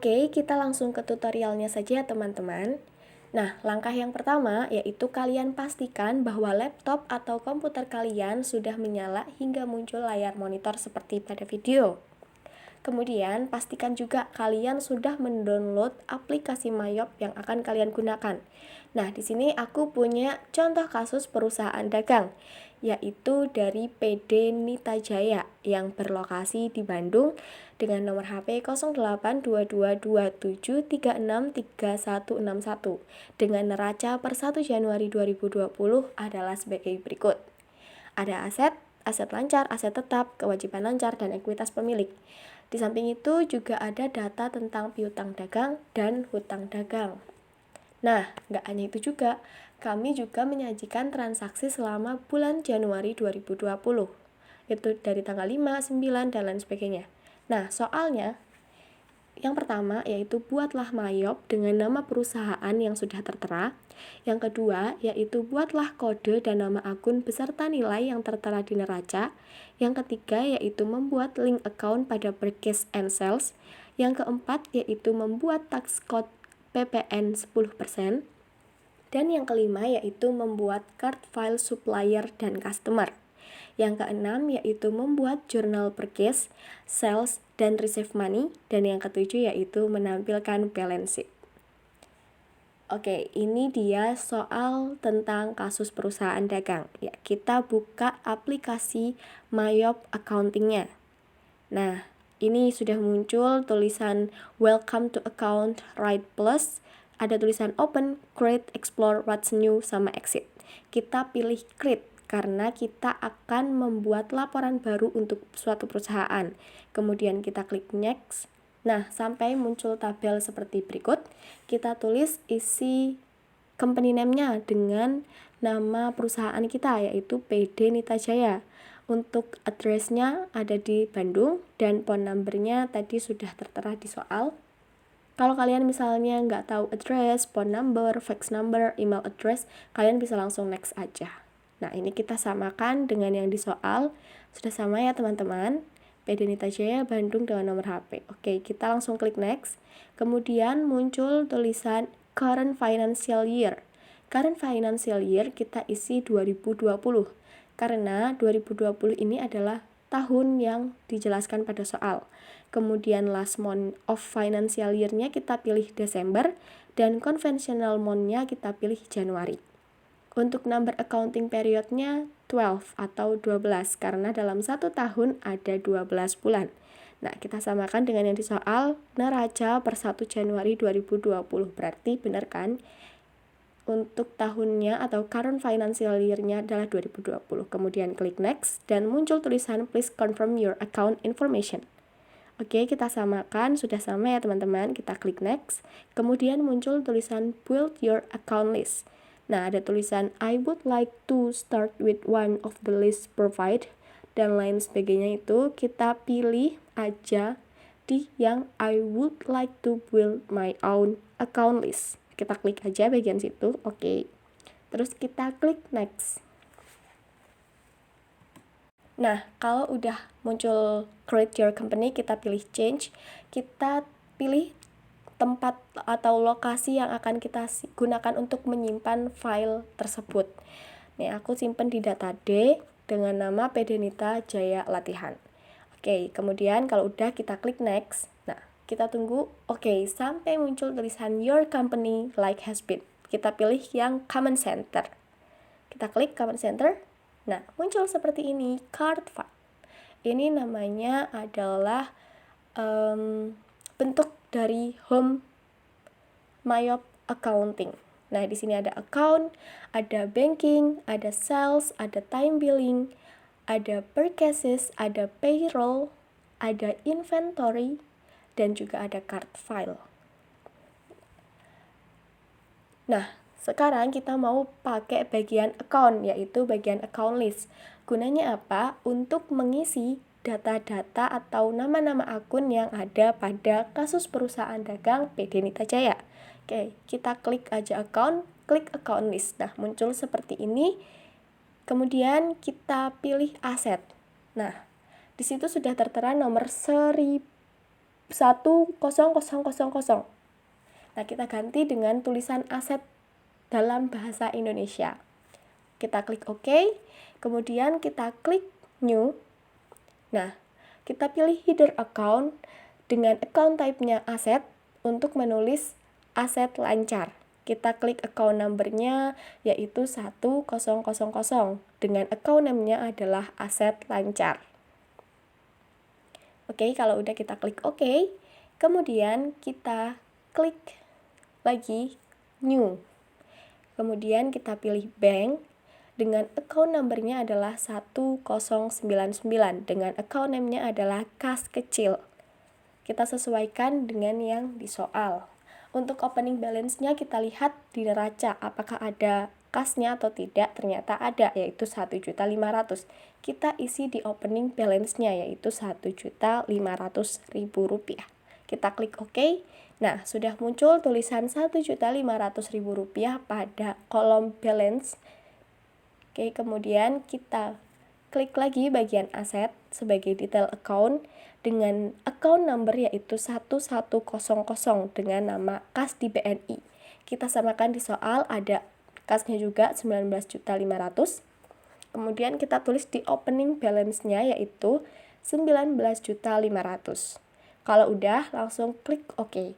Oke, kita langsung ke tutorialnya saja teman-teman. Nah, langkah yang pertama yaitu kalian pastikan bahwa laptop atau komputer kalian sudah menyala hingga muncul layar monitor seperti pada video. Kemudian, pastikan juga kalian sudah mendownload aplikasi Mayop yang akan kalian gunakan. Nah, di sini aku punya contoh kasus perusahaan dagang, yaitu dari PD Nita Jaya yang berlokasi di Bandung dengan nomor HP 082227363161 dengan neraca per 1 Januari 2020 adalah sebagai berikut. Ada aset lancar, aset tetap, kewajiban lancar, dan ekuitas pemilik. Di samping itu juga ada data tentang piutang dagang dan hutang dagang. Nah, nggak hanya itu juga, kami juga menyajikan transaksi selama bulan Januari 2020. Itu dari tanggal 5, 9, dan lain sebagainya. Nah, soalnya yang pertama yaitu buatlah Mayop dengan nama perusahaan yang sudah tertera. Yang kedua yaitu buatlah kode dan nama akun beserta nilai yang tertera di neraca. Yang ketiga yaitu membuat link account pada purchase and sales. Yang keempat yaitu membuat tax code PPN 10%. Dan yang kelima yaitu membuat card file supplier dan customer. Yang keenam yaitu membuat jurnal purchase, sales, dan receive money. Dan yang ketujuh yaitu menampilkan balance sheet. Oke, ini dia soal tentang kasus perusahaan dagang. Ya, kita buka aplikasi Mayop accounting-nya. Nah, ini sudah muncul tulisan Welcome to Account Write Plus. Ada tulisan Open, Create, Explore, What's New, sama Exit. Kita pilih Create karena kita akan membuat laporan baru untuk suatu perusahaan. Kemudian kita klik Next. Nah, sampai muncul tabel seperti berikut. Kita tulis isi company name-nya dengan nama perusahaan kita, yaitu PD Nita Jaya. Untuk address-nya ada di Bandung dan phone number-nya tadi sudah tertera di soal. Kalau kalian misalnya nggak tahu address, phone number, fax number, email address, kalian bisa langsung next aja. Nah, ini kita samakan dengan yang di soal. Sudah sama ya teman-teman? PD Nita Jaya Bandung dengan nomor HP. Oke, kita langsung klik next. Kemudian muncul tulisan current financial year. Current financial year kita isi 2020. Karena 2020 ini adalah tahun yang dijelaskan pada soal. Kemudian last month of financial year-nya kita pilih Desember dan conventional month-nya kita pilih Januari. Untuk number accounting period-nya 12 atau 12 karena dalam satu tahun ada 12 bulan. Nah, kita samakan dengan yang di soal neraca per 1 Januari 2020. Berarti benar kan? Untuk tahunnya atau current financial year-nya adalah 2020. Kemudian klik next dan muncul tulisan please confirm your account information. Oke, kita samakan, sudah sama ya teman-teman, kita klik next. Kemudian muncul tulisan build your account list. Nah, ada tulisan I would like to start with one of the list provide dan lain sebagainya, itu kita pilih aja di yang I would like to build my own account list. Kita klik aja bagian situ, oke. Terus kita klik next. Nah, kalau udah muncul create your company, kita pilih change. Kita pilih tempat atau lokasi yang akan kita gunakan untuk menyimpan file tersebut. Nih, aku simpan di data D dengan nama PD Nita Jaya Latihan. Oke, kemudian kalau udah kita klik next. Nah, kita tunggu. Oke, sampai muncul tulisan your company like has been. Kita pilih yang command center. Kita klik command center. Nah, muncul seperti ini, card file. Ini namanya adalah bentuk dari home Mayop accounting. Nah, di sini ada account, ada banking, ada sales, ada time billing, ada purchases, ada payroll, ada inventory, dan juga ada card file. Nah, sekarang kita mau pakai bagian account, yaitu bagian account list. Gunanya apa? Untuk mengisi data-data atau nama-nama akun yang ada pada kasus perusahaan dagang PD Nita Jaya. Oke, kita klik aja account, klik account list. Nah, muncul seperti ini. Kemudian kita pilih aset. Nah, di situ sudah tertera nomor seri 10000. Nah, kita ganti dengan tulisan aset dalam bahasa Indonesia. Kita klik OK, kemudian kita klik New. Nah, kita pilih header account dengan account type-nya aset untuk menulis aset lancar. Kita klik account number-nya yaitu 1000 dengan account name-nya adalah aset lancar. Oke, kalau udah kita klik OK, kemudian kita klik lagi New. Kemudian kita pilih bank dengan account number-nya adalah 1099 dengan account name-nya adalah kas kecil. Kita sesuaikan dengan yang di soal. Untuk opening balance-nya kita lihat di neraca apakah ada kasnya atau tidak. Ternyata ada, yaitu 1.500.000. Kita isi di opening balance-nya yaitu 1.500.000 rupiah. Kita klik OK. Nah, sudah muncul tulisan 1.500.000 rupiah pada kolom balance. Oke, kemudian kita klik lagi bagian aset sebagai detail account dengan account number yaitu 1100 dengan nama kas di BNI. Kita samakan di soal, ada kasnya juga 19.500.000. Kemudian kita tulis di opening balance-nya yaitu 19.500.000. Kalau udah, langsung klik OK.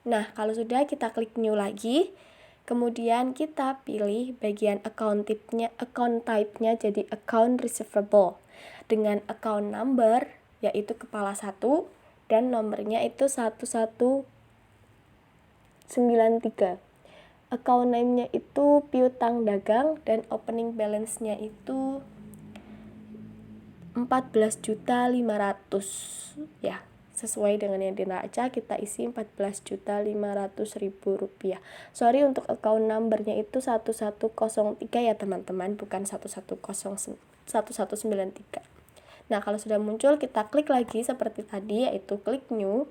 Nah, kalau sudah, kita klik New lagi. Kemudian kita pilih bagian account type-nya jadi account receivable dengan account number yaitu kepala 1 dan nomornya itu 1193. Account name-nya itu piutang dagang dan opening balance-nya itu 14.500 ya. Sesuai dengan yang di neraca, kita isi 14.500.000 rupiah. Sorry, untuk account number-nya itu 1103 ya teman-teman, bukan 1193. Nah, kalau sudah muncul, kita klik lagi seperti tadi, yaitu klik New.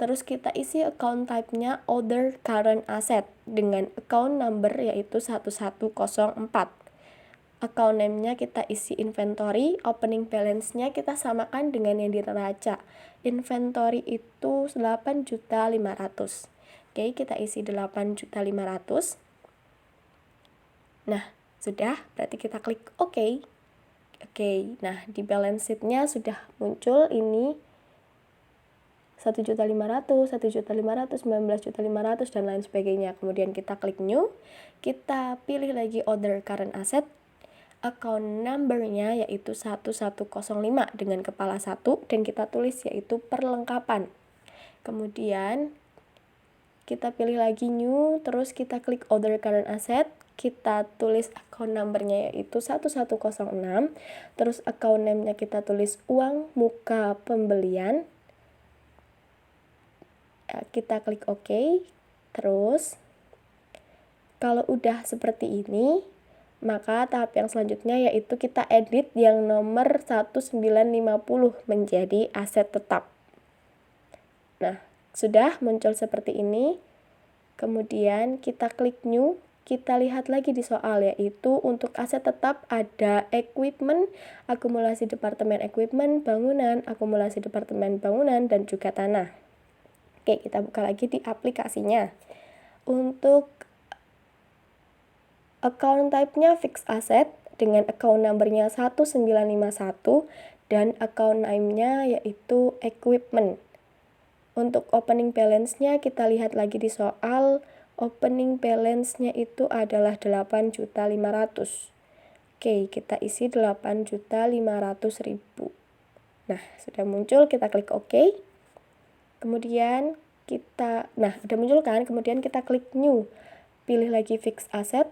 Terus kita isi account type-nya Other Current Asset dengan account number yaitu 1104. Account name-nya kita isi inventory, opening balance-nya kita samakan dengan yang di neraca. Inventory itu 8.500.000. Oke, kita isi 8.500.000. Nah, sudah, berarti kita klik OK. Oke, nah di balance sheet-nya sudah muncul ini 1.500.000, 1.500.000, 19.500.000 dan lain sebagainya. Kemudian kita klik New, kita pilih lagi Other Current Asset. Account number-nya yaitu 1105 dengan kepala 1 dan kita tulis yaitu perlengkapan. Kemudian kita pilih lagi New, terus kita klik Other Current Asset, kita tulis account number-nya yaitu 1106, terus account name-nya kita tulis uang muka pembelian. Kita klik OK. Terus kalau udah seperti ini, maka tahap yang selanjutnya yaitu kita edit yang nomor 1950 menjadi aset tetap. Nah, sudah muncul seperti ini. Kemudian kita klik New, kita lihat lagi di soal yaitu untuk aset tetap ada equipment, akumulasi departemen equipment, bangunan, akumulasi departemen bangunan, dan juga tanah. Oke, kita buka lagi di aplikasinya. Untuk account type-nya fixed asset dengan account number-nya 1951 dan account name-nya yaitu equipment. Untuk opening balance-nya kita lihat lagi di soal, opening balance-nya itu adalah 8.500. Oke, kita isi 8.500.000. Nah, sudah muncul, kita klik OK. Kemudian udah muncul kan? Kemudian kita klik New. Pilih lagi fixed asset.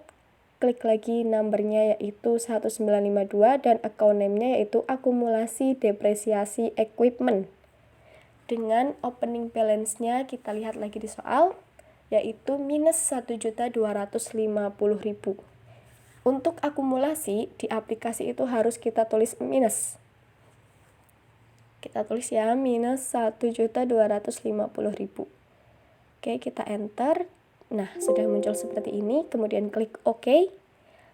Klik lagi numbernya yaitu 1952 dan account name-nya yaitu akumulasi depresiasi equipment. Dengan opening balance-nya kita lihat lagi di soal yaitu minus 1.250.000. Untuk akumulasi di aplikasi itu harus kita tulis minus. Kita tulis ya minus 1.250.000. Oke, kita enter. Nah, sudah muncul seperti ini, kemudian klik OK.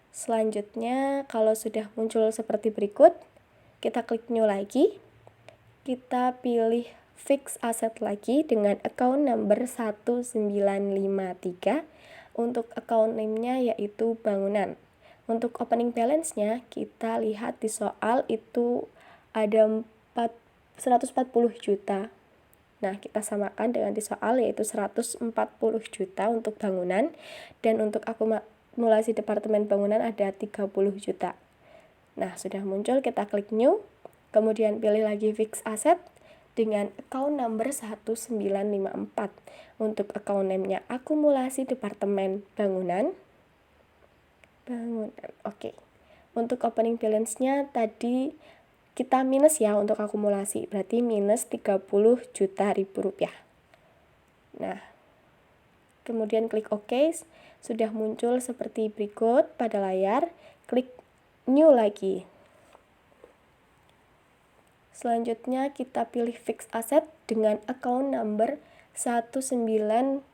Selanjutnya, kalau sudah muncul seperti berikut, kita klik New lagi. kita pilih fix asset lagi dengan account number 1953. Untuk account name-nya yaitu bangunan. Untuk opening balance-nya kita lihat di soal itu ada 140 juta. Nah, kita samakan dengan di soal yaitu 140 juta untuk bangunan, dan untuk akumulasi departemen bangunan ada 30 juta. Nah, sudah muncul, kita klik new, kemudian pilih lagi fix asset dengan account number 1954. Untuk account name-nya akumulasi departemen bangunan. Oke. Untuk opening balance-nya tadi kita minus ya untuk akumulasi, berarti minus 30 juta rupiah. Nah, kemudian klik OK, sudah muncul seperti berikut pada layar, klik new lagi. Selanjutnya kita pilih fix asset dengan account number 1955.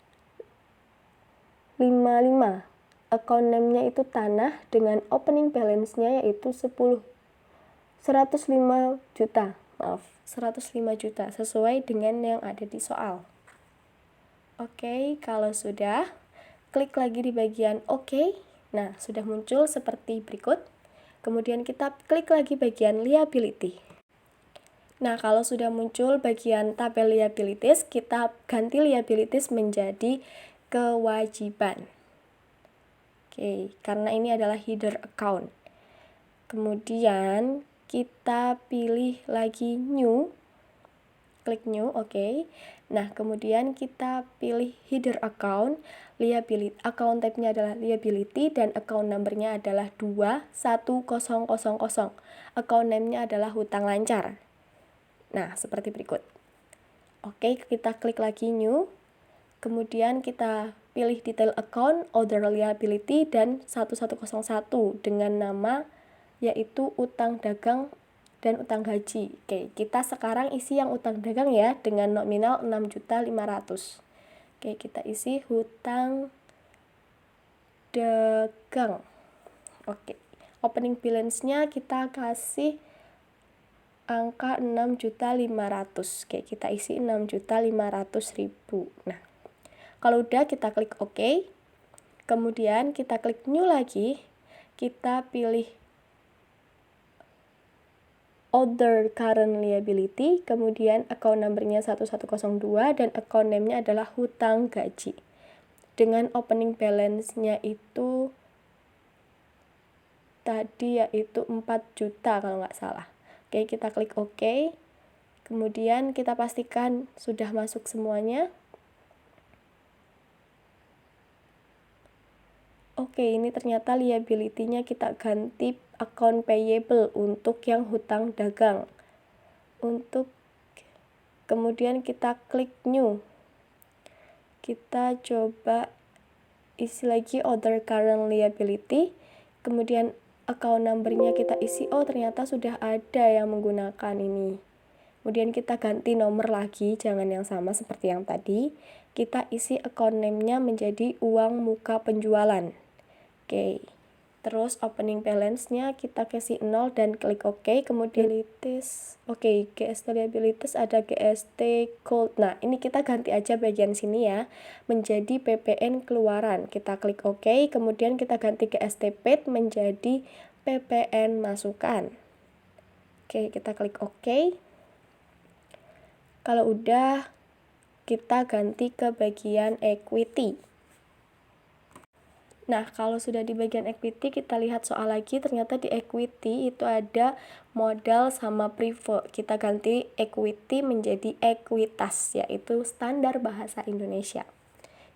Account name-nya itu tanah dengan opening balance-nya yaitu 105 juta. 105 juta sesuai dengan yang ada di soal. Oke, kalau sudah, klik lagi di bagian OK. Nah, sudah muncul seperti berikut. Kemudian kita klik lagi bagian liability. Nah, kalau sudah muncul bagian tabel liabilities, kita ganti liabilities menjadi kewajiban. Oke, karena ini adalah header account. Kemudian kita pilih lagi new, klik new, oke. Nah, kemudian kita pilih header account, liability, account type-nya adalah liability, dan account number-nya adalah 21000. Account name-nya adalah hutang lancar. Nah, seperti berikut. Oke, kita klik lagi new. Kemudian kita pilih detail account, order liability, dan 1101 dengan nama yaitu utang dagang dan utang gaji. Oke, kita sekarang isi yang utang dagang ya dengan nominal 6.500.000. Oke, kita isi hutang dagang. Oke, opening balance-nya kita kasih angka 6.500.000. Oke, kita isi 6.500.000. Nah, kalau udah kita klik OK. Kemudian kita klik new lagi. Kita pilih order current liability, kemudian account number-nya 1102 dan account name-nya adalah hutang gaji. Dengan opening balance-nya itu tadi yaitu 4 juta kalau nggak salah. Oke, kita klik OK. Kemudian kita pastikan sudah masuk semuanya. Oke, ini ternyata liability-nya kita ganti account payable untuk yang hutang dagang. Kemudian kita klik new. Kita coba isi lagi order current liability. Kemudian account number-nya kita isi, oh ternyata sudah ada yang menggunakan ini. Kemudian kita ganti nomor lagi, jangan yang sama seperti yang tadi. Kita isi account name-nya menjadi uang muka penjualan. Oke, terus opening balance-nya kita kasih 0 dan klik OK. Kemudian liabilities, oke, GST liabilities ada GST gold. Nah, ini kita ganti aja bagian sini ya, menjadi PPN keluaran. Kita klik OK, kemudian kita ganti GST paid menjadi PPN masukan. Oke, kita klik OK. Kalau udah, kita ganti ke bagian equity. Nah, kalau sudah di bagian equity, kita lihat soal lagi, ternyata di equity itu ada modal sama preferred. Kita ganti equity menjadi ekuitas, yaitu standar bahasa Indonesia.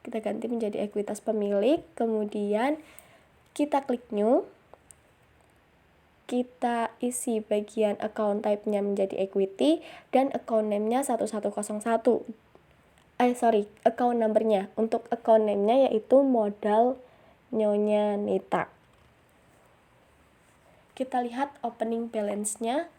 Kita ganti menjadi ekuitas pemilik, kemudian kita klik new. Kita isi bagian account type-nya menjadi equity, dan account name-nya 1101. Account number-nya. Untuk account name-nya yaitu modal Nyonya Nita. Kita lihat opening balance-nya.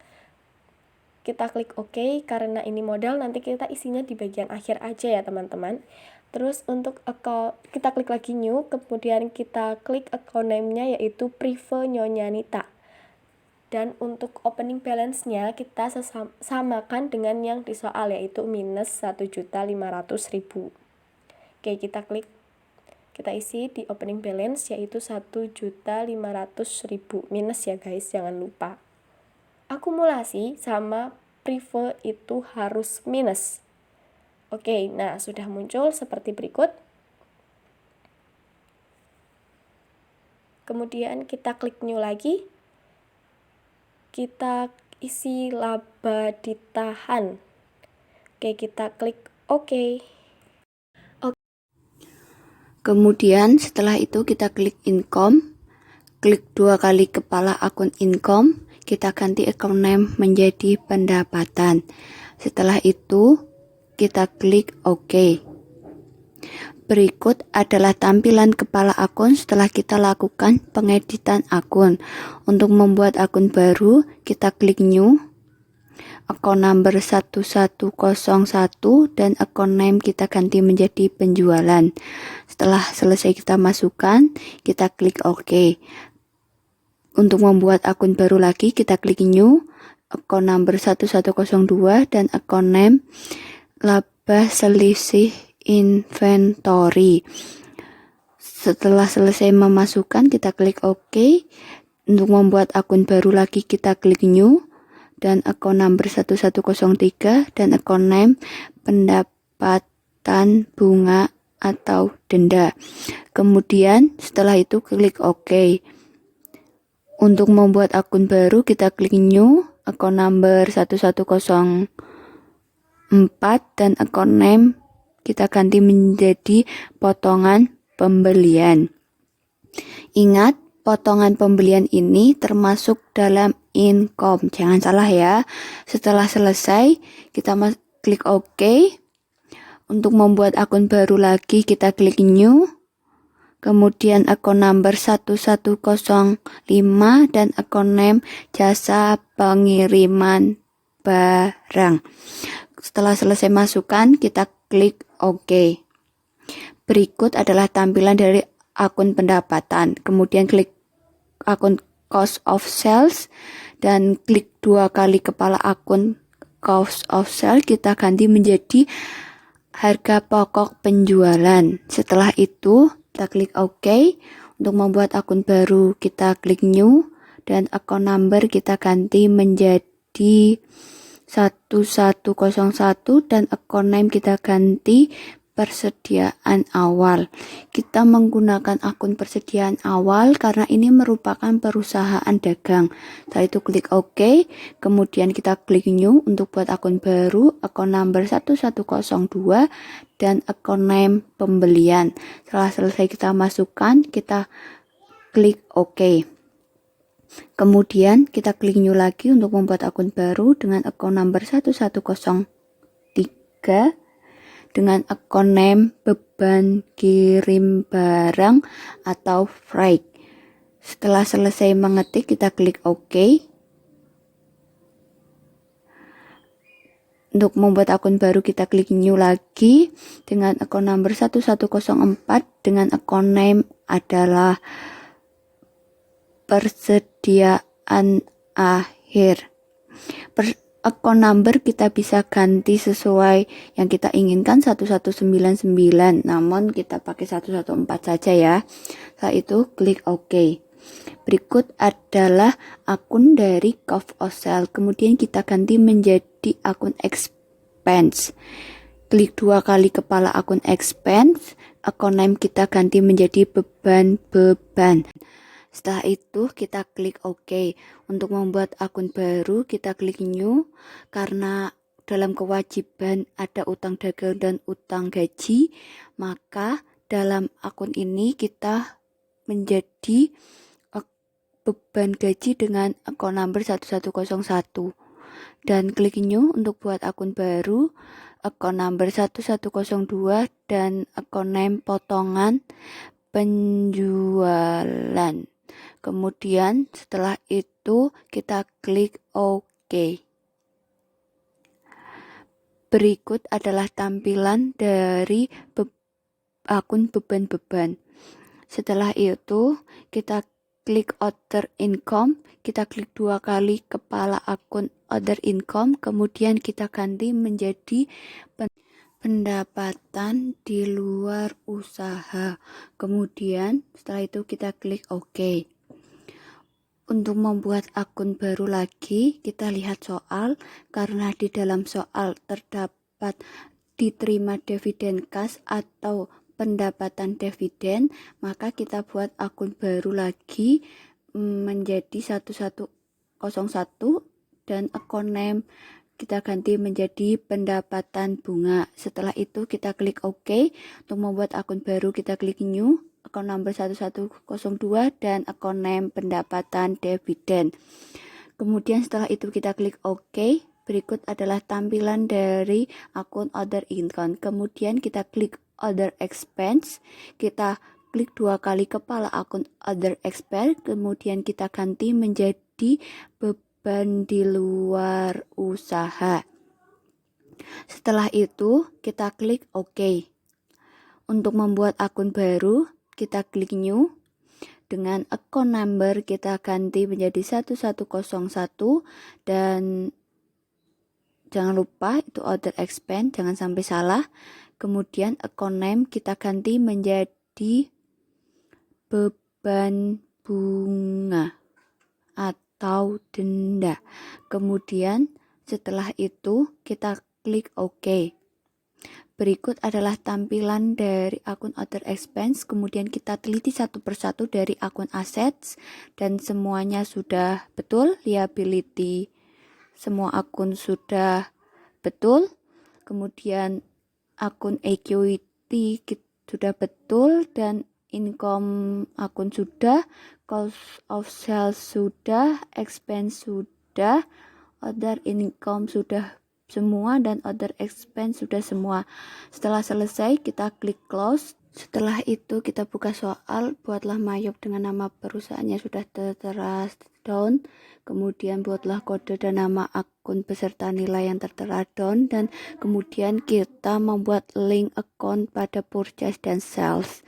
Kita klik OK, karena ini modal, nanti kita isinya di bagian akhir aja ya teman-teman. Terus untuk account, kita klik lagi new, kemudian kita klik account name-nya yaitu Prive Nyonya Nita. Dan untuk opening balance-nya kita samakan dengan yang di soal, yaitu minus 1.500.000. Oke, kita klik, kita isi di opening balance yaitu 1.500.000 minus ya guys, jangan lupa. Akumulasi sama prefer itu harus minus. Oke, nah sudah muncul seperti berikut. Kemudian kita klik new lagi. Kita isi laba ditahan. Oke, kita klik OK. Kemudian setelah itu kita klik income, klik 2 kali kepala akun income, kita ganti account name menjadi pendapatan. Setelah itu kita klik OK. Berikut adalah tampilan kepala akun setelah kita lakukan pengeditan akun. Untuk membuat akun baru, kita klik new, akun number 1101 dan akun name kita ganti menjadi penjualan. Setelah selesai kita masukkan, kita klik OK. Untuk membuat akun baru lagi, kita klik new, akun number 1102 dan akun name laba selisih inventory. Setelah selesai memasukkan, kita klik OK. Untuk membuat akun baru lagi, kita klik new dan akun number 1103 dan akun name pendapatan bunga atau denda. Kemudian setelah itu klik OK. Untuk membuat akun baru, kita klik new, akun number 1104 dan akun name kita ganti menjadi potongan pembelian. Ingat, potongan pembelian ini termasuk dalam income, jangan salah ya. Setelah selesai, kita klik OK. Untuk membuat akun baru lagi, kita klik new, kemudian akun number 1105 dan akun name jasa pengiriman barang. Setelah selesai masukkan, kita klik OK. Berikut adalah tampilan dari akun pendapatan. Kemudian klik akun cost of sales dan klik 2 kali kepala akun cost of sales, kita ganti menjadi harga pokok penjualan. Setelah itu kita klik OK. Untuk membuat akun baru, kita klik new dan akun number kita ganti menjadi 1101 dan akun name kita ganti persediaan awal. Kita menggunakan akun persediaan awal karena ini merupakan perusahaan dagang. Setelah itu klik OK, kemudian kita klik new untuk buat akun baru, akun number 1102 dan akun name pembelian. Setelah selesai kita masukkan, kita klik OK. Kemudian kita klik new lagi untuk membuat akun baru dengan akun number 1103 dengan akun name beban kirim barang atau freight. Setelah selesai mengetik, kita klik OK. Untuk membuat akun baru, kita klik new lagi dengan akun number 1104 dengan akun name adalah persediaan akhir. Akun number kita bisa ganti sesuai yang kita inginkan 1199, namun kita pakai 114 saja ya. Setelah itu klik OK. Berikut adalah akun dari cost of sale. Kemudian kita ganti menjadi akun expense. Klik 2 kali kepala akun expense. Akun name kita ganti menjadi beban. Setelah itu kita klik OK. Untuk membuat akun baru kita klik new. Karena dalam kewajiban ada utang dagang dan utang gaji, maka dalam akun ini kita menjadi beban gaji dengan akun number 1101. Dan klik new untuk buat akun baru, akun number 1102 dan akun name potongan penjualan. Kemudian setelah itu kita klik OK. Berikut adalah tampilan dari akun beban-beban. Setelah itu kita klik other income, kita klik 2 kali kepala akun other income, kemudian kita ganti menjadi pendapatan di luar usaha. Kemudian setelah itu kita klik OK. Untuk membuat akun baru lagi, kita lihat soal. Karena di dalam soal terdapat diterima dividen kas atau pendapatan dividen, maka kita buat akun baru lagi menjadi 1101 dan account name kita ganti menjadi pendapatan bunga. Setelah itu kita klik OK. Untuk membuat akun baru kita klik new, account number 1102 dan account name pendapatan dividen. Kemudian setelah itu kita klik OK. Berikut adalah tampilan dari akun other income. Kemudian kita klik other expense. Kita klik 2 kali kepala akun other expense. Kemudian kita ganti menjadi beban di luar usaha. Setelah itu kita klik OK. Untuk membuat akun baru kita klik new. Dengan account number kita ganti menjadi 1101 dan jangan lupa itu other expense, jangan sampai salah. Kemudian account name kita ganti menjadi beban bunga atau denda. Kemudian setelah itu kita klik OK. Berikut adalah tampilan dari akun other expense, kemudian kita teliti satu persatu dari akun assets dan semuanya sudah betul, liability semua akun sudah betul, kemudian akun equity sudah betul dan income akun sudah, cost of sales sudah, expense sudah, other income sudah semua dan other expense sudah semua. Setelah selesai kita klik close. Setelah itu kita buka soal. Buatlah mayop dengan nama perusahaannya sudah tertera down. Kemudian buatlah kode dan nama akun beserta nilai yang tertera down. Dan kemudian kita membuat link account pada purchase dan sales.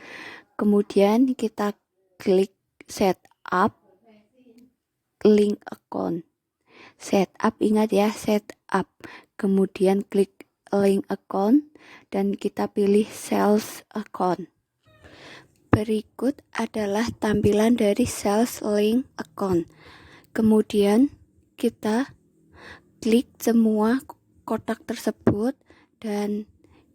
Kemudian kita klik setup link account. Setup, ingat ya, setup. Kemudian klik link account dan kita pilih sales account. Berikut adalah tampilan dari sales link account. Kemudian kita klik semua kotak tersebut dan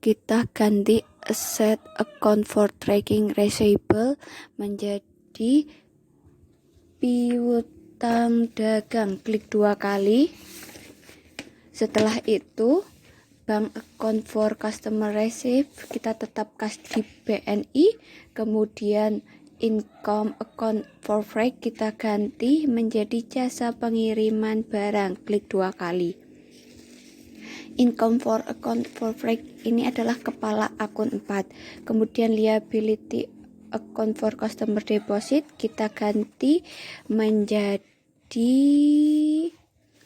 kita ganti asset account for tracking receivable menjadi piutang dagang. Klik 2 kali. Setelah itu bank account for customer receive kita tetap kasih di BNI. Kemudian income account for freight kita ganti menjadi jasa pengiriman barang. Klik 2 kali. Income for account for freight ini adalah kepala akun 4. Kemudian liability account for customer deposit kita ganti menjadi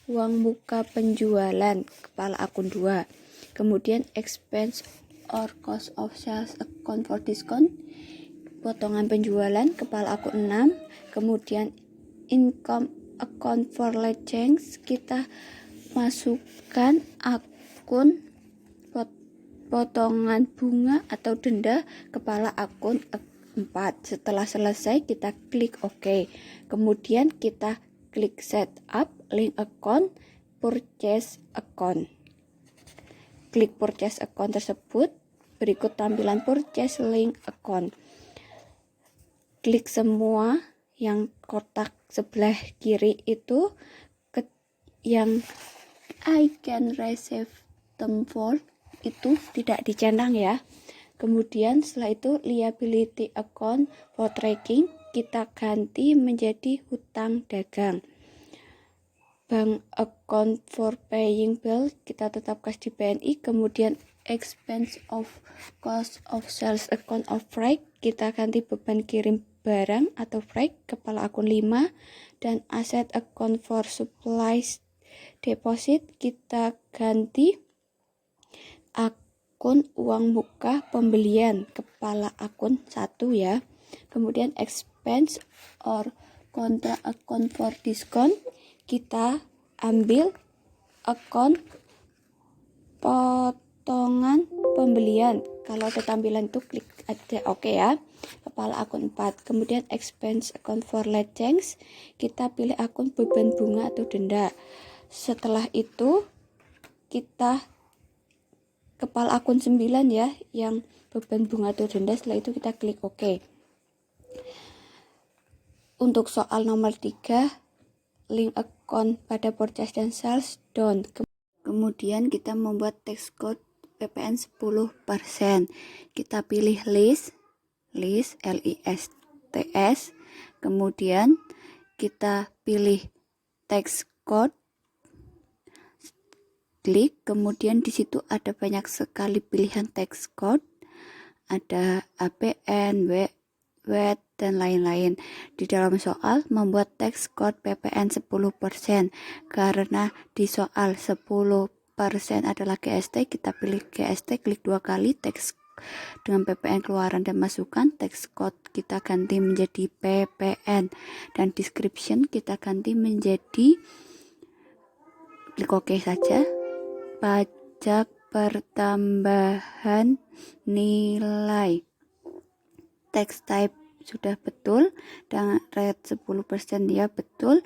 uang muka penjualan, kepala akun 2. Kemudian expense or cost of sales account for discount, potongan penjualan, kepala akun 6. Kemudian income account for late change kita masukkan akun potongan bunga atau denda, kepala akun 4. Setelah selesai kita klik OK. Kemudian kita klik setup link account purchase account. Klik purchase account tersebut. Berikut tampilan purchase link account. Klik semua yang kotak sebelah kiri itu yang I can receive them for itu tidak dicentang ya. Kemudian setelah itu liability account for tracking kita ganti menjadi hutang dagang. Bank account for paying bill kita tetap kasih di BNI. Kemudian expense of cost of sales account of freight kita ganti beban kirim barang atau freight, kepala akun 5. Dan asset account for supplies deposit kita ganti akun uang muka pembelian, kepala akun 1 ya. Kemudian expense or kontra account for discount, kita ambil account potongan pembelian. Kalau ada tampilan itu klik aja oke ya. Kepala akun 4. Kemudian expense account for late change, kita pilih akun beban bunga atau denda. Setelah itu kita kepala akun 9 ya, yang beban bunga atau denda. Setelah itu kita klik oke. Untuk soal nomor 3, link account pada purchase dan sales down. Kemudian kita membuat text code PPN 10%. Kita pilih list LISTS. Kemudian kita pilih text code, klik, kemudian di situ ada banyak sekali pilihan text code, ada APN, WET, dan lain-lain. Di dalam soal membuat text code PPN 10%, karena di soal 10% adalah GST, kita pilih GST, klik 2 kali, text dengan PPN keluaran dan masukan, text code kita ganti menjadi PPN, dan description kita ganti menjadi, klik OK saja, pajak pertambahan nilai. Text type sudah betul, dan rate 10% dia betul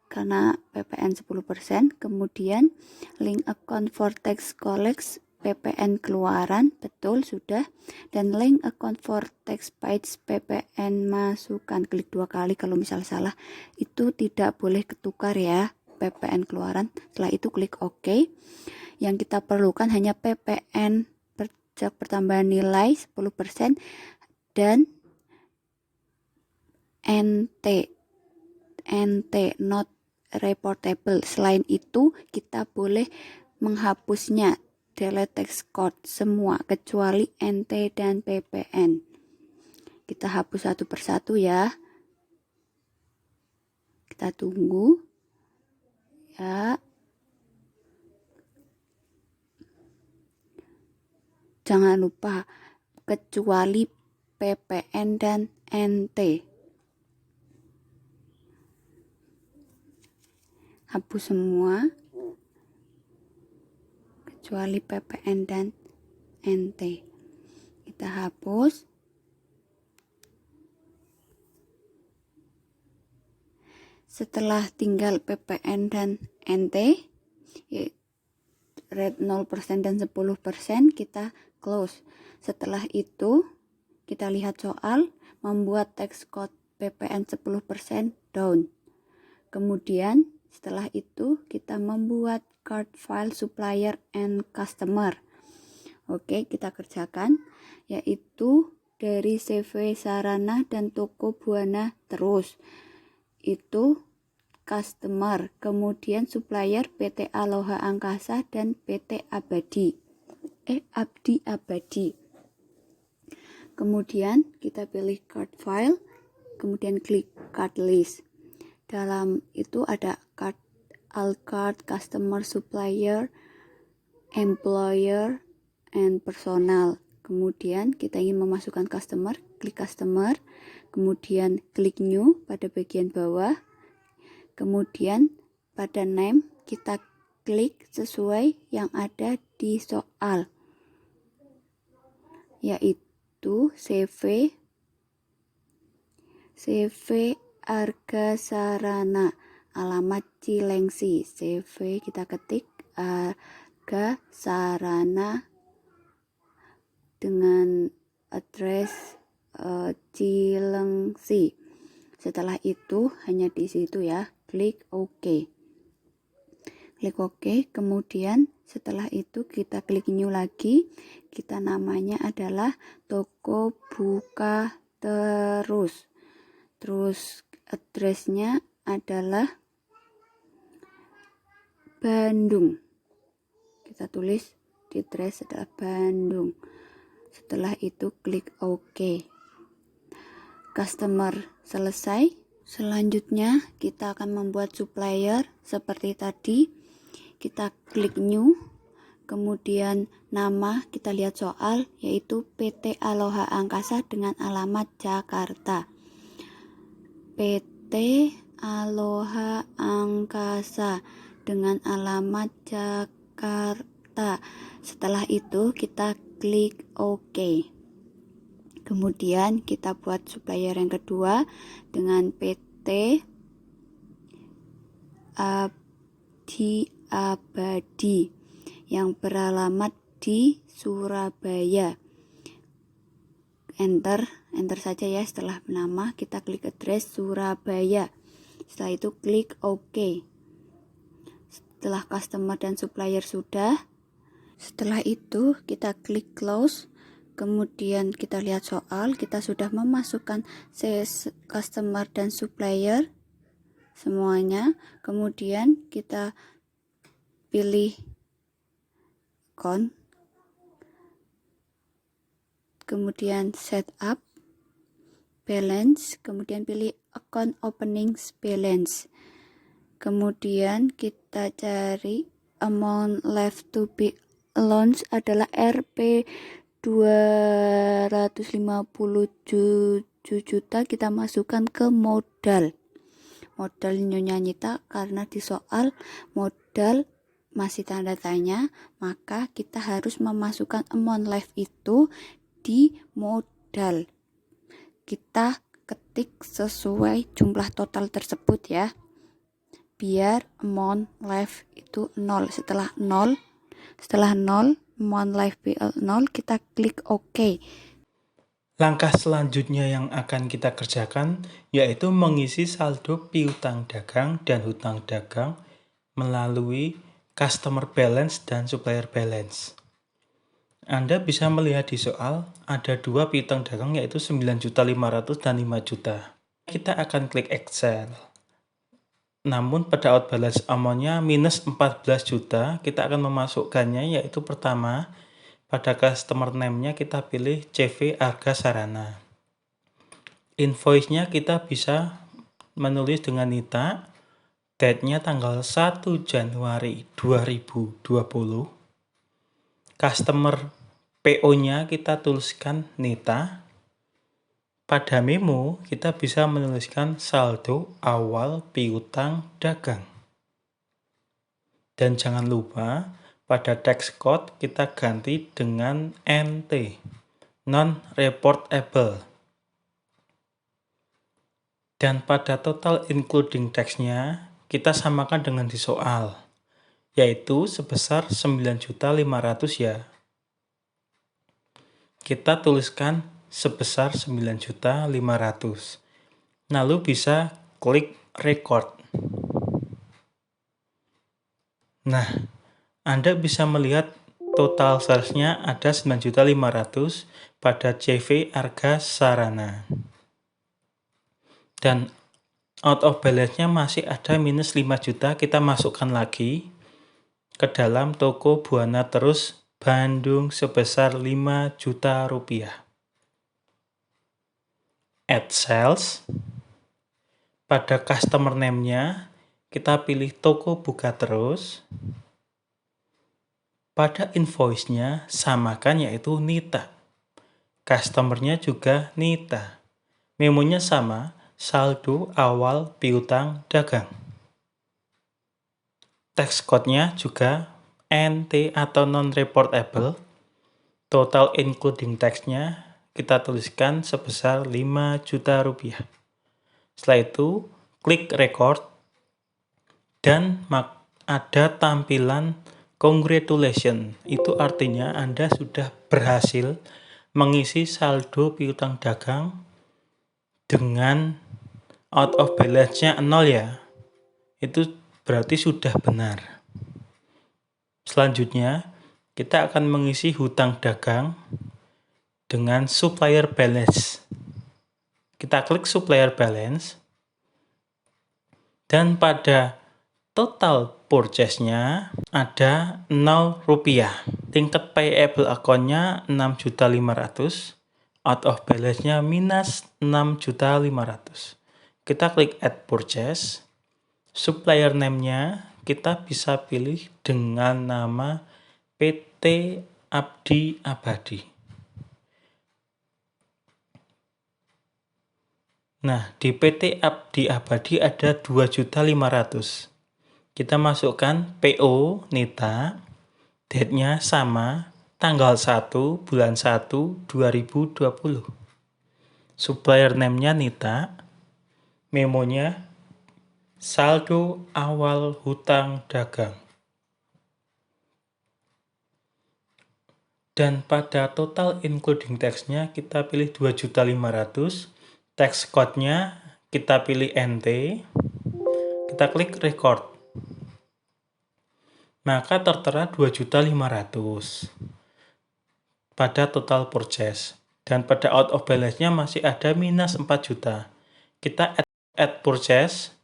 karena PPN 10%. Kemudian link account for tax collects PPN keluaran betul sudah, dan link account for tax paid PPN masukan, klik 2 kali. Kalau misal salah itu tidak boleh ketukar ya, PPN keluaran. Setelah itu klik OK. Yang kita perlukan hanya PPN pajak pertambahan nilai 10% dan NT not reportable. Selain itu kita boleh menghapusnya, delete text code semua kecuali NT dan PPN. Kita hapus satu persatu ya. Kita tunggu ya. Jangan lupa kecuali PPN dan NT. Hapus semua kecuali PPN dan NT. Kita hapus. Setelah tinggal PPN dan NT, rate 0% dan 10%, kita close. Setelah itu kita lihat soal membuat text code PPN 10% down. Kemudian setelah itu kita membuat card file supplier and customer. Oke, kita kerjakan, yaitu dari CV Sarana dan toko Buana terus. Itu customer, kemudian supplier PT Aloha Angkasa dan PT Abdi Abadi. Kemudian kita pilih card file, kemudian klik card list. Dalam itu ada card, all card, customer, supplier, employer, and personal. Kemudian kita ingin memasukkan customer, klik customer, kemudian klik new pada bagian bawah, kemudian pada name kita klik sesuai yang ada di soal, yaitu CV Arga Sarana, alamat Cilengsi. CV kita ketik Arga Sarana dengan address Cilengsi. Setelah itu hanya di situ ya, klik OK. Klik OK, kemudian setelah itu kita klik new lagi. Kita namanya adalah toko buka terus. Terus addressnya adalah Bandung. Kita tulis di address adalah Bandung. Setelah itu klik OK. Customer selesai. Selanjutnya kita akan membuat supplier seperti tadi. Kita klik new. Kemudian nama kita lihat soal, yaitu PT Aloha Angkasa dengan alamat Jakarta. PT PT Aloha Angkasa dengan alamat Jakarta. Setelah itu kita klik OK. Kemudian kita buat supplier yang kedua dengan PT Abadi yang beralamat di Surabaya. Enter saja ya. Setelah nama kita klik address Surabaya. Setelah itu klik OK. Setelah customer dan supplier sudah, setelah itu kita klik close. Kemudian kita lihat soal, kita sudah memasukkan customer dan supplier semuanya. Kemudian kita pilih account, kemudian setup balance, kemudian pilih account opening balance. Kemudian kita cari amount left to be launched adalah Rp 257 juta. Kita masukkan ke modal Nyonya Anita, karena di soal modal masih tanda tanya, maka kita harus memasukkan amount left itu di modal. Kita ketik sesuai jumlah total tersebut ya, biar amount left itu 0. Setelah 0 amount left BL 0, kita klik OK. Langkah selanjutnya yang akan kita kerjakan yaitu mengisi saldo piutang dagang dan hutang dagang melalui customer balance dan supplier balance. Anda bisa melihat di soal ada dua piutang dagang yaitu 9.500.000 dan 5 juta. Kita akan klik Excel. Namun pada out balance amount-nya minus 14 juta, kita akan memasukkannya yaitu pertama, pada customer name-nya kita pilih CV Arga Sarana. Invoice-nya kita bisa menulis dengan Nita, date-nya tanggal 1 Januari 2020. Customer PO-nya kita tuliskan Nita. Pada memo, kita bisa menuliskan saldo awal piutang dagang. Dan jangan lupa, pada text code kita ganti dengan NT, non-reportable. Dan pada total including tax-nya, kita samakan dengan di soal, yaitu sebesar 9.500 ya. Kita tuliskan sebesar 9.500. Lalu bisa klik record. Nah, Anda bisa melihat total sales-nya ada 9.500 pada CV Arga Sarana. Dan out of balance-nya masih ada minus 5 juta, kita masukkan lagi ke dalam toko Buana Terus Bandung sebesar 5 juta rupiah. Add sales. Pada customer name-nya kita pilih toko Buka Terus. Pada invoice-nya samakan yaitu Nita. Customer-nya juga Nita. Memonya sama, saldo awal piutang dagang. Tax code-nya juga NT atau non-reportable. Total including tax-nya kita tuliskan sebesar 5 juta rupiah. Setelah itu, klik record dan ada tampilan congratulations. Itu artinya Anda sudah berhasil mengisi saldo piutang dagang dengan out of balance-nya 0 ya. Itu berarti sudah benar. Selanjutnya, kita akan mengisi hutang dagang dengan supplier balance. Kita klik supplier balance. Dan pada total purchase-nya ada 0 rupiah. Tingkat payable account-nya 6.500.000. Out of balance-nya minus 6.500.000. Kita klik add purchase. Supplier name-nya kita bisa pilih dengan nama PT Abdi Abadi. Nah, di PT Abdi Abadi ada 2.500.000. Kita masukkan PO Nita, date-nya sama, tanggal 1 bulan 1 2020. Supplier name-nya Nita, memonya saldo awal hutang dagang. Dan pada total including tax-nya kita pilih 2.500.000. Tax code-nya kita pilih NT. Kita klik record. Maka tertera 2.500.000 pada total purchase. Dan pada out of balance-nya masih ada minus 4 juta. Kita add purchase.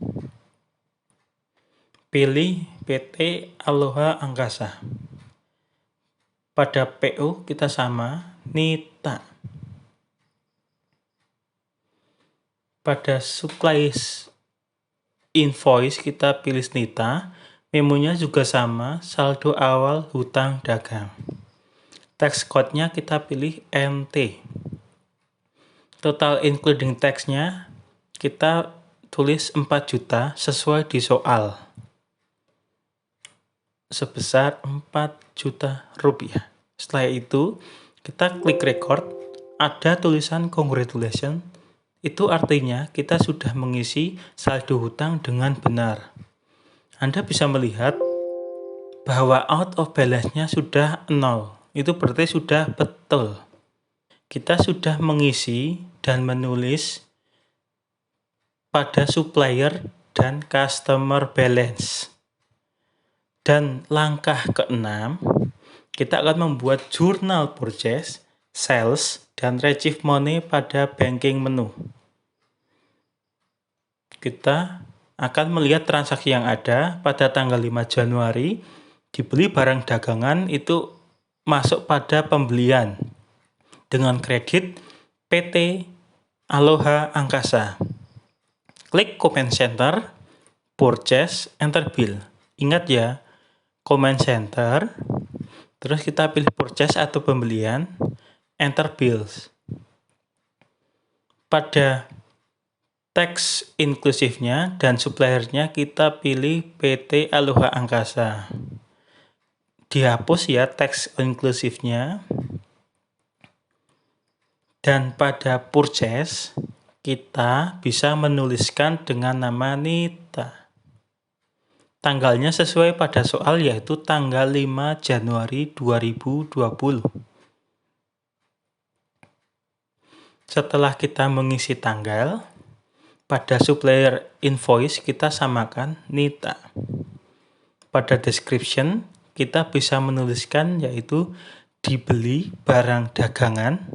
Pilih PT Aloha Angkasa. Pada PO kita sama, Nita. Pada supplies invoice kita pilih Nita. Memonya juga sama, saldo awal hutang dagang. Tax code-nya kita pilih NT. Total including tax-nya kita tulis 4 juta sesuai di soal. Sebesar 4 juta rupiah. Setelah itu, kita klik record, ada tulisan congratulations. Itu artinya kita sudah mengisi saldo hutang dengan benar. Anda bisa melihat bahwa out of balance-nya sudah 0. Itu berarti sudah betul. Kita sudah mengisi dan menulis pada supplier dan customer balance. Dan langkah ke-6, kita akan membuat jurnal purchase, sales, dan receive money pada banking menu. Kita akan melihat transaksi yang ada pada tanggal 5 Januari, dibeli barang dagangan itu masuk pada pembelian dengan kredit PT Aloha Angkasa. Klik Command Center, Purchase, Enter Bill. Ingat ya, Command Center, terus kita pilih Purchase atau pembelian, Enter Bills. Pada tax inklusifnya dan suppliernya kita pilih PT Aloha Angkasa. Dihapus ya tax inklusifnya. Dan pada purchase kita bisa menuliskan dengan nama Nita. Tanggalnya sesuai pada soal yaitu tanggal 5 Januari 2020. Setelah kita mengisi tanggal, pada supplier invoice kita samakan Nita. Pada description kita bisa menuliskan yaitu dibeli barang dagangan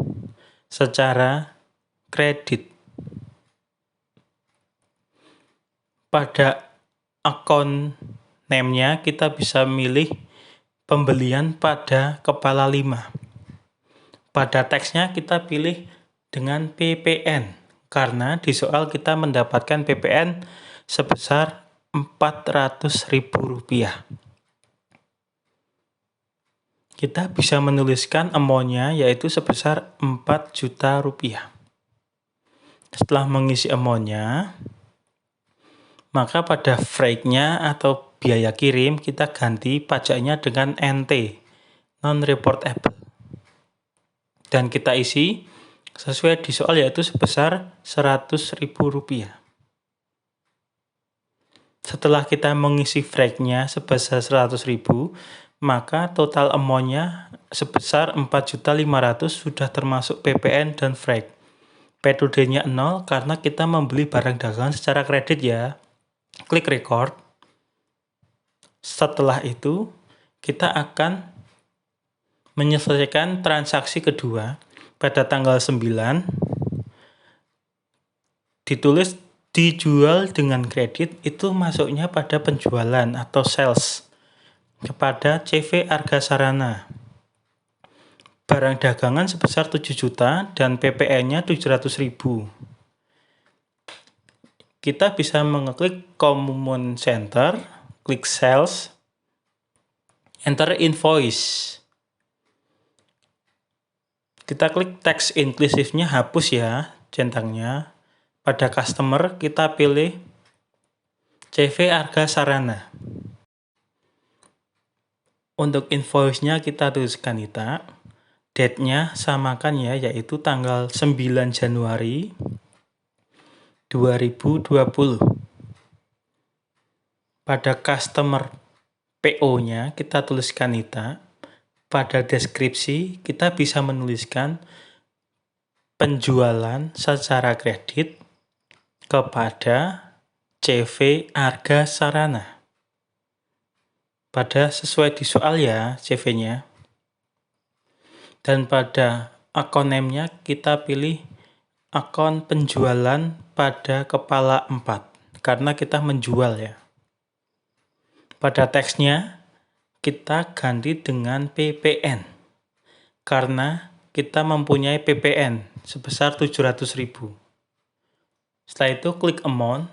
secara kredit. Pada account name-nya kita bisa milih pembelian pada kepala 5. Pada teksnya kita pilih dengan PPN karena di soal kita mendapatkan PPN sebesar Rp400.000. Kita bisa menuliskan amount-nya yaitu sebesar 4 juta rupiah. Setelah mengisi amount-nya, maka pada freight-nya atau biaya kirim kita ganti pajaknya dengan NT, non-reportable. Dan kita isi sesuai di soal yaitu sebesar Rp100.000. Setelah kita mengisi freight-nya sebesar Rp100.000, maka total amount-nya sebesar 4.500.000 sudah termasuk PPN dan freight. P2D-nya 0 karena kita membeli barang dagangan secara kredit ya. Klik record. Setelah itu, kita akan menyelesaikan transaksi kedua pada tanggal 9. Ditulis dijual dengan kredit itu masuknya pada penjualan atau sales kepada CV Arga Sarana. Barang dagangan sebesar 7 juta dan PPN-nya 700.000. Kita bisa mengeklik Command Center, klik Sales, Enter Invoice. Kita klik Tax Inclusive-nya hapus ya centangnya. Pada customer kita pilih CV Arga Sarana. Untuk invoice-nya kita tuliskan Nita. Date-nya samakan ya, yaitu tanggal 9 Januari 2020. Pada customer PO-nya kita tuliskan Nita. Pada deskripsi kita bisa menuliskan penjualan secara kredit kepada CV Arga Sarana. Pada sesuai di soal ya CV-nya. Dan pada akun name-nya kita pilih akun penjualan pada kepala 4 karena kita menjual ya. Pada teksnya kita ganti dengan PPN karena kita mempunyai PPN sebesar 700.000. Setelah itu klik amount,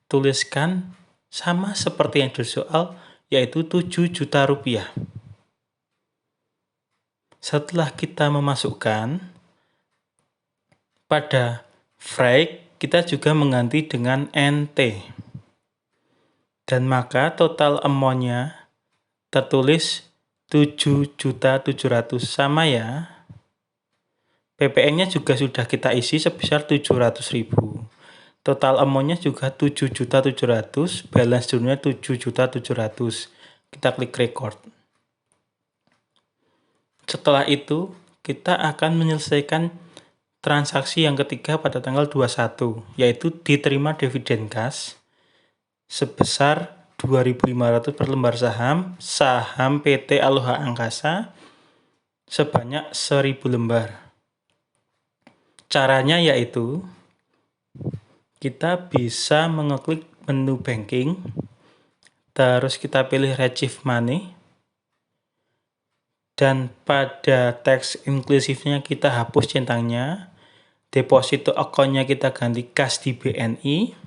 tuliskan sama seperti yang di soal, yaitu 7 juta rupiah. Setelah kita memasukkan, pada break kita juga mengganti dengan NT. Dan maka total amount-nya tertulis 7.700.000 sama ya. PPN-nya juga sudah kita isi sebesar 700.000. Total amount-nya juga 7.700.000, balance dulunya 7.700.000. Kita klik record. Setelah itu, kita akan menyelesaikan transaksi yang ketiga pada tanggal 21, yaitu diterima dividen kas sebesar 2.500 per lembar saham PT Aloha Angkasa sebanyak 1.000 lembar. Caranya yaitu kita bisa mengeklik menu banking, terus kita pilih Retrieve Money, dan pada teks inklusifnya kita hapus centangnya, deposito account-nya kita ganti kas di BNI,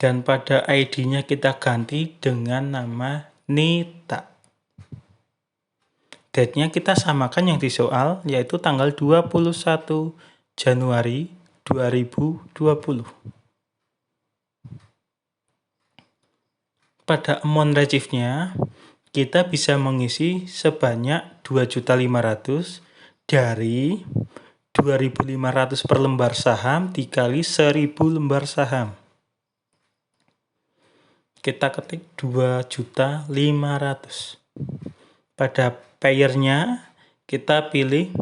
dan pada ID-nya kita ganti dengan nama Nita. Date-nya kita samakan yang di soal, yaitu tanggal 21 Januari 2020. Pada amount retrieve-nya, kita bisa mengisi sebanyak 2.500.000 dari 2.500 per lembar saham dikali 1.000 lembar saham. Kita ketik 2.500.000. Pada payer-nya kita pilih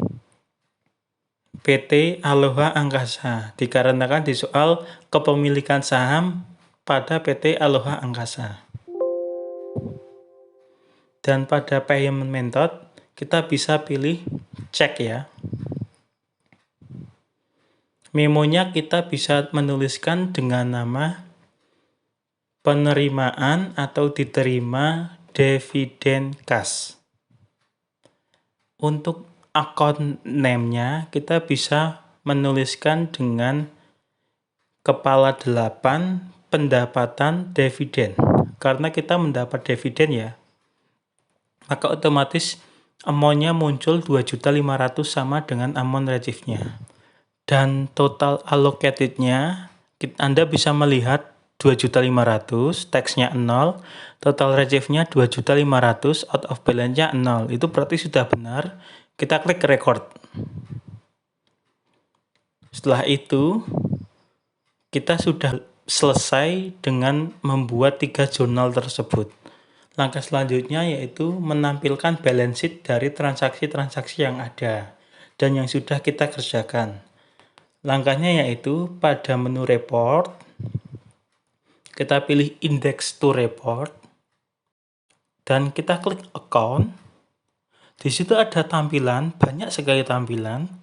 PT Aloha Angkasa, dikarenakan di soal kepemilikan saham pada PT Aloha Angkasa. Dan pada payment method kita bisa pilih cek ya. Memonya kita bisa menuliskan dengan nama penerimaan atau diterima dividen kas. Untuk akun name-nya kita bisa menuliskan dengan kepala 8 pendapatan dividen. Karena kita mendapat dividen ya, maka otomatis amount-nya muncul 2.500.000 sama dengan amount retrieve-nya. Dan total allocated-nya Anda bisa melihat 2.500.000, teksnya 0, total retrieve-nya 2.500.000, out of balance-nya 0. Itu berarti sudah benar. Kita klik record. Setelah itu, kita sudah selesai dengan membuat 3 jurnal tersebut. Langkah selanjutnya yaitu menampilkan balance sheet dari transaksi-transaksi yang ada dan yang sudah kita kerjakan. Langkahnya yaitu pada menu report, kita pilih index to report, dan kita klik account. Di situ ada tampilan, banyak sekali tampilan.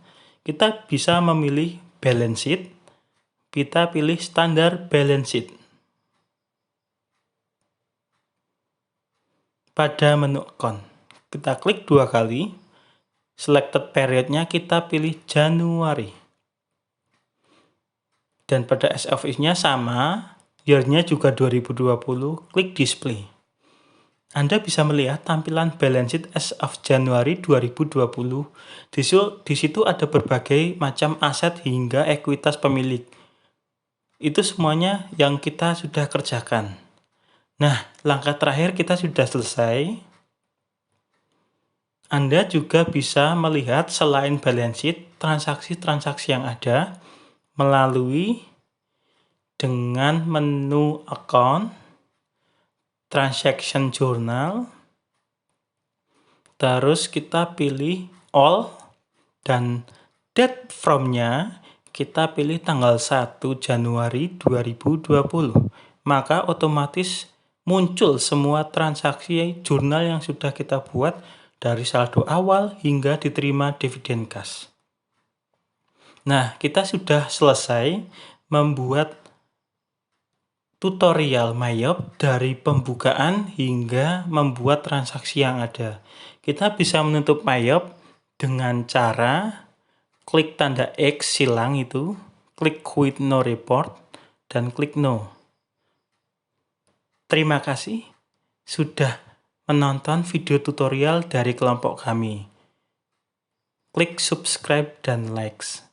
Kita bisa memilih balance sheet, kita pilih standar balance sheet. Pada menu account, kita klik 2 kali, selected period-nya kita pilih Januari. Dan pada SFX-nya sama, year-nya juga 2020, klik display. Anda bisa melihat tampilan balance sheet as of Januari 2020. Di situ ada berbagai macam aset hingga ekuitas pemilik. Itu semuanya yang kita sudah kerjakan. Nah, langkah terakhir kita sudah selesai. Anda juga bisa melihat selain balance sheet, transaksi-transaksi yang ada melalui dengan menu account, transaction journal, terus kita pilih all, dan date from-nya kita pilih tanggal 1 Januari 2020. Maka otomatis muncul semua transaksi jurnal yang sudah kita buat dari saldo awal hingga diterima dividen kas. Nah, kita sudah selesai membuat tutorial MyYop dari pembukaan hingga membuat transaksi yang ada. Kita bisa menutup MyYop dengan cara klik tanda X silang itu, klik quit no report, dan klik no. Terima kasih sudah menonton video tutorial dari kelompok kami. Klik subscribe dan likes.